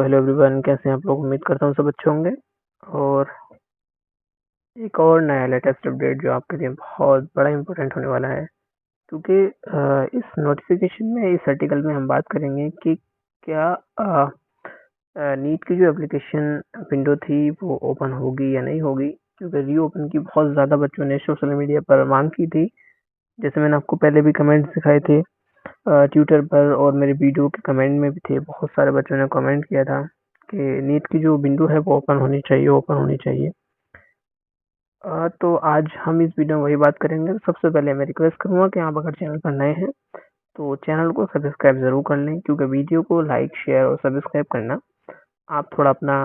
Hello everyone, कैसे हैं आप लोग। उम्मीद करता हूँ सब अच्छे होंगे। और एक और नया लेटेस्ट अपडेट जो आपके लिए बहुत बड़ा इम्पोर्टेंट होने वाला है, क्योंकि इस नोटिफिकेशन में, इस आर्टिकल में हम बात करेंगे कि क्या नीट की जो एप्लीकेशन विंडो थी वो ओपन होगी या नहीं होगी। क्योंकि रीओपन की बहुत ज़्यादा बच्चों ने सोशल मीडिया पर मांग की थी। जैसे मैंने आपको पहले भी कमेंट्स दिखाए थे ट्विटर पर, और मेरे वीडियो के कमेंट में भी थे। बहुत सारे बच्चों ने कमेंट किया था कि नीट की जो विंडो है वो ओपन होनी चाहिए, ओपन होनी चाहिए। तो आज हम इस वीडियो में वही बात करेंगे। तो सबसे पहले मैं रिक्वेस्ट करूंगा कि आप अगर चैनल पर नए हैं तो चैनल को सब्सक्राइब ज़रूर कर लें, क्योंकि वीडियो को लाइक, शेयर और सब्सक्राइब करना आप थोड़ा अपना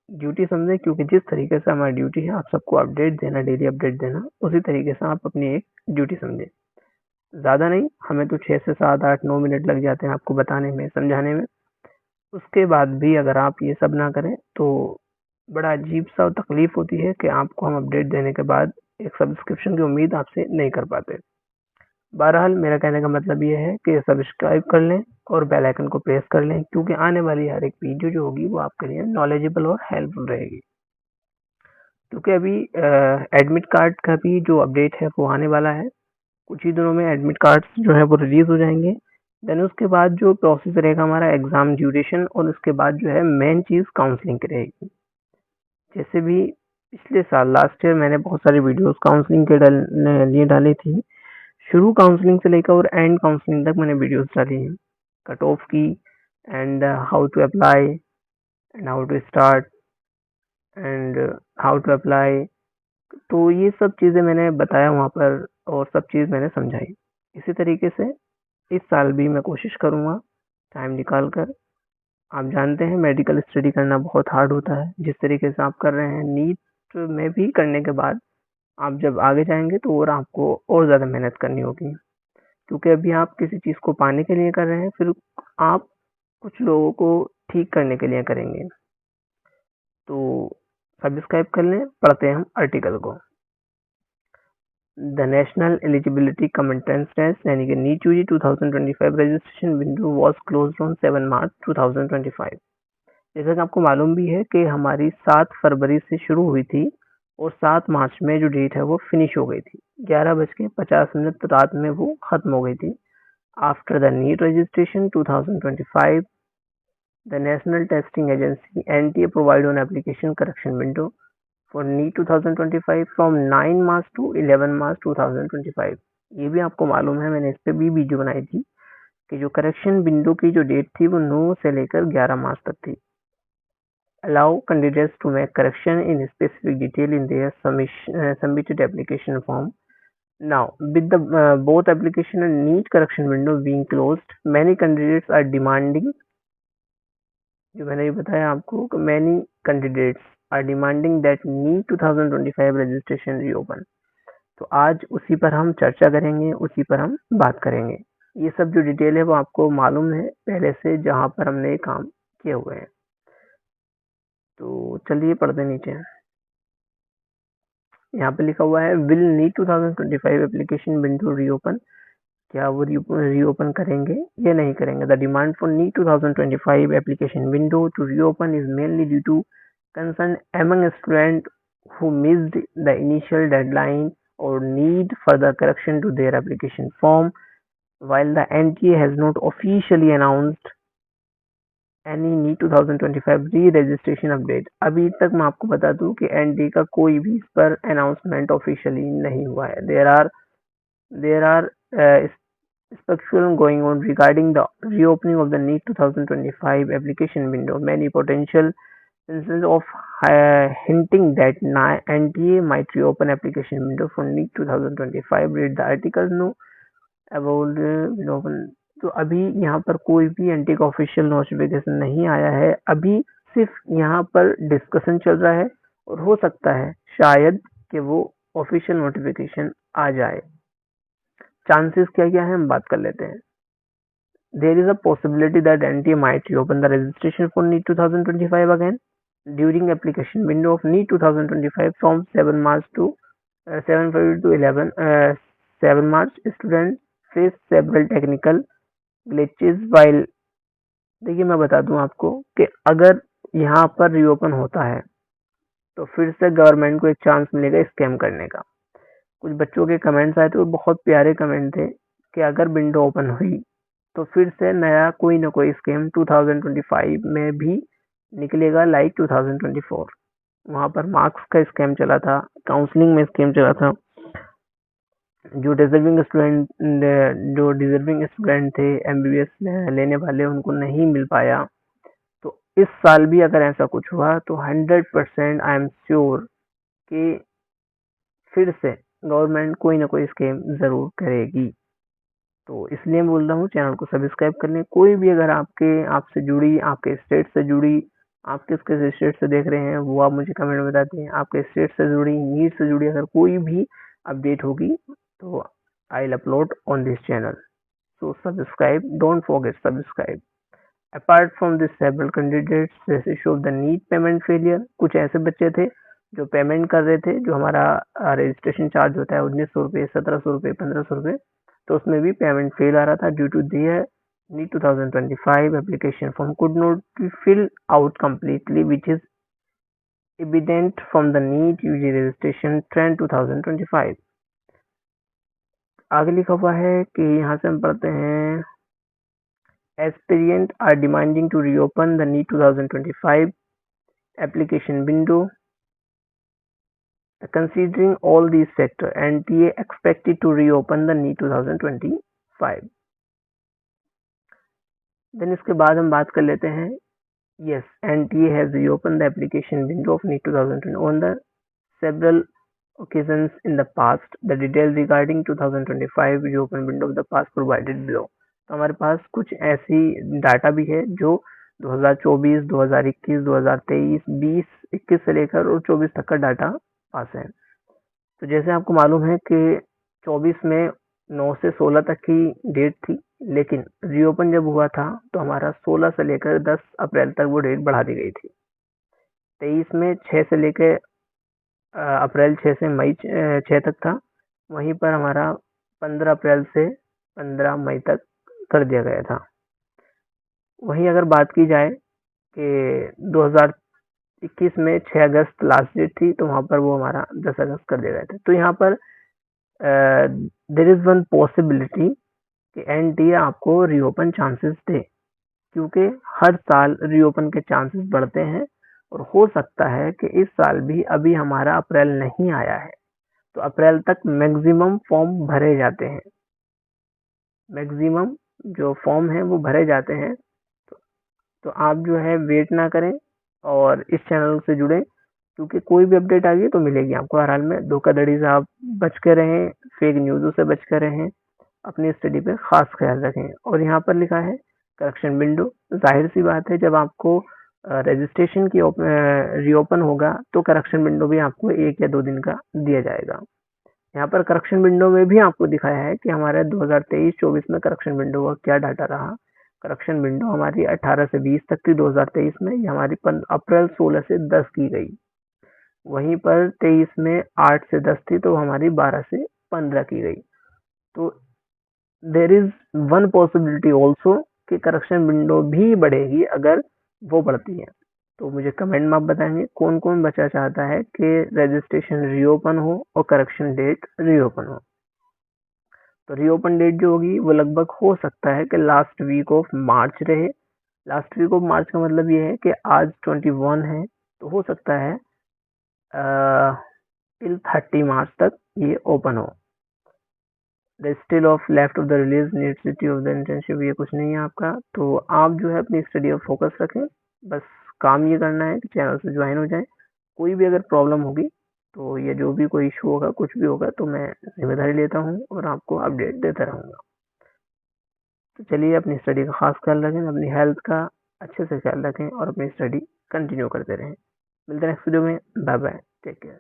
ड्यूटी समझें। क्योंकि जिस तरीके से हमारी ड्यूटी है आप सबको अपडेट देना, डेली अपडेट देना, उसी तरीके से आप अपनी एक ड्यूटी समझें। ज़्यादा नहीं, हमें तो 6 से 7, 8, 9 मिनट लग जाते हैं आपको बताने में, समझाने में। उसके बाद भी अगर आप ये सब ना करें तो बड़ा अजीब-सा तकलीफ़ होती है कि आपको हम अपडेट देने के बाद एक सब्सक्रिप्शन की उम्मीद आपसे नहीं कर पाते। बहरहाल मेरा कहने का मतलब ये है कि सब्सक्राइब कर लें और बेल आइकन को प्रेस कर लें, क्योंकि आने वाली हर एक वीडियो जो होगी वो आपके लिए नॉलेजेबल और हेल्पफुल रहेगी। क्योंकि अभी एडमिट कार्ड का भी जो अपडेट है वो आने वाला है। कुछ ही दिनों में एडमिट कार्ड्स जो है वो रिलीज़ हो जाएँगे। देन उसके बाद जो प्रोसेस रहेगा हमारा एग्ज़ाम ड्यूरेशन, और उसके बाद जो है मेन चीज़ काउंसलिंग की रहेगी। जैसे भी पिछले साल लास्ट ईयर मैंने बहुत सारी वीडियोस काउंसलिंग के लिए डाली थी। शुरू काउंसलिंग से लेकर और एंड काउंसलिंग तक मैंने वीडियोस डाली हैं, कट ऑफ की, and how to apply, and how to start, and how to apply. तो ये सब चीज़ें मैंने बताया वहाँ पर, और सब चीज़ मैंने समझाई। इसी तरीके से इस साल भी मैं कोशिश करूँगा टाइम निकाल कर। आप जानते हैं मेडिकल स्टडी करना बहुत हार्ड होता है। जिस तरीके से आप कर रहे हैं नीट में भी करने के बाद, आप जब आगे जाएँगे तो और आपको और ज़्यादा मेहनत करनी होगी। क्योंकि अभी आप किसी चीज़ को पाने के लिए कर रहे हैं, फिर आप कुछ लोगों को ठीक करने के लिए करेंगे। तो सब्सक्राइब कर लें, पढ़ते हैं हम आर्टिकल को। The national eligibility cum entrance test यानी कि NEET UG 2025 registration window was closed on 7 March 2025। जैसा कि आपको मालूम भी है कि हमारी 7 फरवरी से शुरू हुई थी और 7 मार्च में जो डेट है वो फिनिश हो गई थी। 11:50 रात में वो खत्म हो गई थी। After the NEET registration 2025, the national testing agency NTA provide on application correction window for NEET 2025 from 9 March to 11 March 2025। ये भी आपको मालूम है, मैंने इस पर भी वीडियो बनाई थी कि जो करेक्शन विंडो की जो डेट थी वो 9 से लेकर 11 मार्च तक थी। Allow candidates to make correction in specific detail in their submitted application form. Now, with the both application and NEET correction window being closed, many candidates are demanding, जो मैंने ये बताया आपको कि many candidates are demanding that NEET 2025 registration reopen. तो आज उसी पर हम चर्चा करेंगे, उसी पर हम बात करेंगे। ये सब जो डिटेल है वो आपको मालूम है पहले से, जहाँ पर हमने काम किए हुए हैं। तो चलिए पढ़ते नीचे। यहाँ पे लिखा हुआ है will NEET 2025 application window reopen. क्या वो रीओपन करेंगे या नहीं करेंगे। The demand for NEET 2025 application window to reopen is mainly due to concern among student who missed the initial deadline or need further correction to their application form. While the NTA has not officially announced any NEET 2025 re registration update, अभी तक मैं आपको बता दूं कि ND का कोई भी इस पर अनाउंसमेंट ऑफिशियली नहीं हुआ है। There are speculation going on regarding the reopening of the NEET 2025 application window. Many potential instances of hinting that NTA might reopen application window for NEET 2025. Read the article no about reopen. तो अभी यहाँ पर कोई भी anti का official notification नहीं आया है। अभी सिर्फ यहाँ पर डिस्कशन चल रहा है, और हो सकता है शायद कि वो ऑफिशियल नोटिफिकेशन आ जाए। चांसेस क्या क्या है हम बात कर लेते हैं। There is a possibility that NTA might reopen the registration for NEET 2025 again during application window of NEET 2025 from 7 March to 7 February to 7 March. Student face several technical glitches while. देखिए मैं बता दूं आपको कि अगर यहाँ पर रीओपन होता है तो फिर से गवर्नमेंट को एक चांस मिलेगा स्कैम करने का। कुछ बच्चों के कमेंट्स आए थे, वो बहुत प्यारे कमेंट थे कि अगर विंडो ओपन हुई तो फिर से नया कोई ना कोई स्कीम 2025 में भी निकलेगा लाइक 2024। वहाँ पर मार्क्स का स्कैम चला था, काउंसलिंग में स्कीम चला था, जो डिजर्विंग स्टूडेंट थे एमबीबीएस लेने वाले उनको नहीं मिल पाया। तो इस साल भी अगर ऐसा कुछ हुआ तो 100% आई एम श्योर कि फिर से गवर्नमेंट कोई ना कोई स्कीम ज़रूर करेगी। तो इसलिए मैं बोल रहा हूँ चैनल को सब्सक्राइब कर लें। कोई भी अगर आपसे जुड़ी, आपके स्टेट से जुड़ी, आप किस स्टेट से देख रहे हैं वो आप मुझे कमेंट में बता दें। आपके स्टेट से जुड़ी, नीट से जुड़ी अगर कोई भी अपडेट होगी तो I will upload on this channel. So subscribe, don't forget subscribe. Apart from this several candidates जैसे show the NEET payment failure, कुछ ऐसे बच्चे थे जो पेमेंट कर रहे थे, जो हमारा रजिस्ट्रेशन चार्ज होता है 1900 रुपये, 1700 रुपये, 1500 रुपये, तो उसमें भी पेमेंट फेल आ रहा था due to there NEET 2025 application form could not be fill out completely which is evident from the NEET UG registration trend 2025। आगे लिखा हुआ है कि यहाँ से हम पढ़ते हैं aspirants are demanding to reopen the NEET 2025 application window। Considering all these factors, NTA expected to reopen the NEET 2025। Then इसके बाद हम बात कर लेते हैं yes NTA has reopened the application window of NEET 2020 on the several occasions in the past। The details regarding 2025 reopen window of the past provided below। तो हमारे पास कुछ ऐसी डाटा भी है जो 2024, 2021, 2023, 20, 21 से लेकर और 24 तक का डाटा पास है। तो जैसे आपको मालूम है कि 24 में 9 से 16 तक की डेट थी, लेकिन रीओपन जब हुआ था तो हमारा 16 से लेकर 10 अप्रैल तक वो डेट बढ़ा दी गई थी। 23 में 6 से लेकर अप्रैल 6 से मई 6 तक था, वहीं पर हमारा 15 अप्रैल से 15 मई तक कर दिया गया था। वहीं अगर बात की जाए कि 2021 में 6 अगस्त लास्ट डेट थी, तो वहाँ पर वो हमारा 10 अगस्त कर दिया गया था। तो यहाँ पर देर इज़ वन पॉसिबिलिटी कि एनटीए आपको रीओपन चांसेस दे, क्योंकि हर साल रीओपन के चांसेस बढ़ते हैं और हो सकता है कि इस साल भी, अभी हमारा अप्रैल नहीं आया है तो अप्रैल तक मैक्सिमम फॉर्म भरे जाते हैं, मैक्सिमम जो फॉर्म है वो भरे जाते हैं। तो आप जो है वेट ना करें और इस चैनल से जुड़ें, क्योंकि कोई भी अपडेट आ गई तो मिलेगी आपको हर हाल में। धोखाधड़ी से आप बच कर रहें, फेक न्यूज़ों से बच कर रहें, अपनी स्टडी पे खास ख्याल रखें। और यहाँ पर लिखा है करेक्शन विंडो, जाहिर सी बात है जब आपको रजिस्ट्रेशन की रीओपन होगा तो करेक्शन विंडो भी आपको 1 या 2 दिन का दिया जाएगा। यहाँ पर करेक्शन विंडो में भी आपको दिखाया है कि हमारे 2023-24 में करेक्शन विंडो का क्या डाटा रहा। करेक्शन विंडो हमारी 18 से 20 तक थी 2023 में, ये हमारी अप्रैल 16 से 10 की गई। वहीं पर 23 में 8 से 10 थी तो हमारी 12 से 15 की गई। तो there is one possibility also कि करेक्शन विंडो भी बढ़ेगी अगर वो बढ़ती है। तो मुझे कमेंट में आप बताएंगे कौन कौन बच्चा चाहता है कि रजिस्ट्रेशन रीओपन हो और करेक्शन डेट रीओपन हो। तो रीओपन डेट जो होगी वो लगभग हो सकता है कि लास्ट वीक ऑफ मार्च रहे। लास्ट वीक ऑफ मार्च का मतलब ये है कि आज 21 है, तो हो सकता है टिल 30 मार्च तक ये ओपन हो। The still of left of the release university of the internship, ये कुछ नहीं है आपका। तो आप जो है अपनी स्टडी पर फोकस रखें, बस काम ये करना है कि चैनल से ज्वाइन हो जाए। कोई भी अगर प्रॉब्लम होगी तो ये जो भी कोई इशू होगा, कुछ भी होगा, तो मैं जिम्मेदारी लेता हूँ और आपको अपडेट देता रहूँगा। तो चलिए अपनी स्टडी का खास ख्याल रखें, अपनी हेल्थ का अच्छे से ख्याल रखें और अपनी स्टडी कंटिन्यू करते रहें। मिलते हैं नेक्स्ट वीडियो में। Bye bye, take care.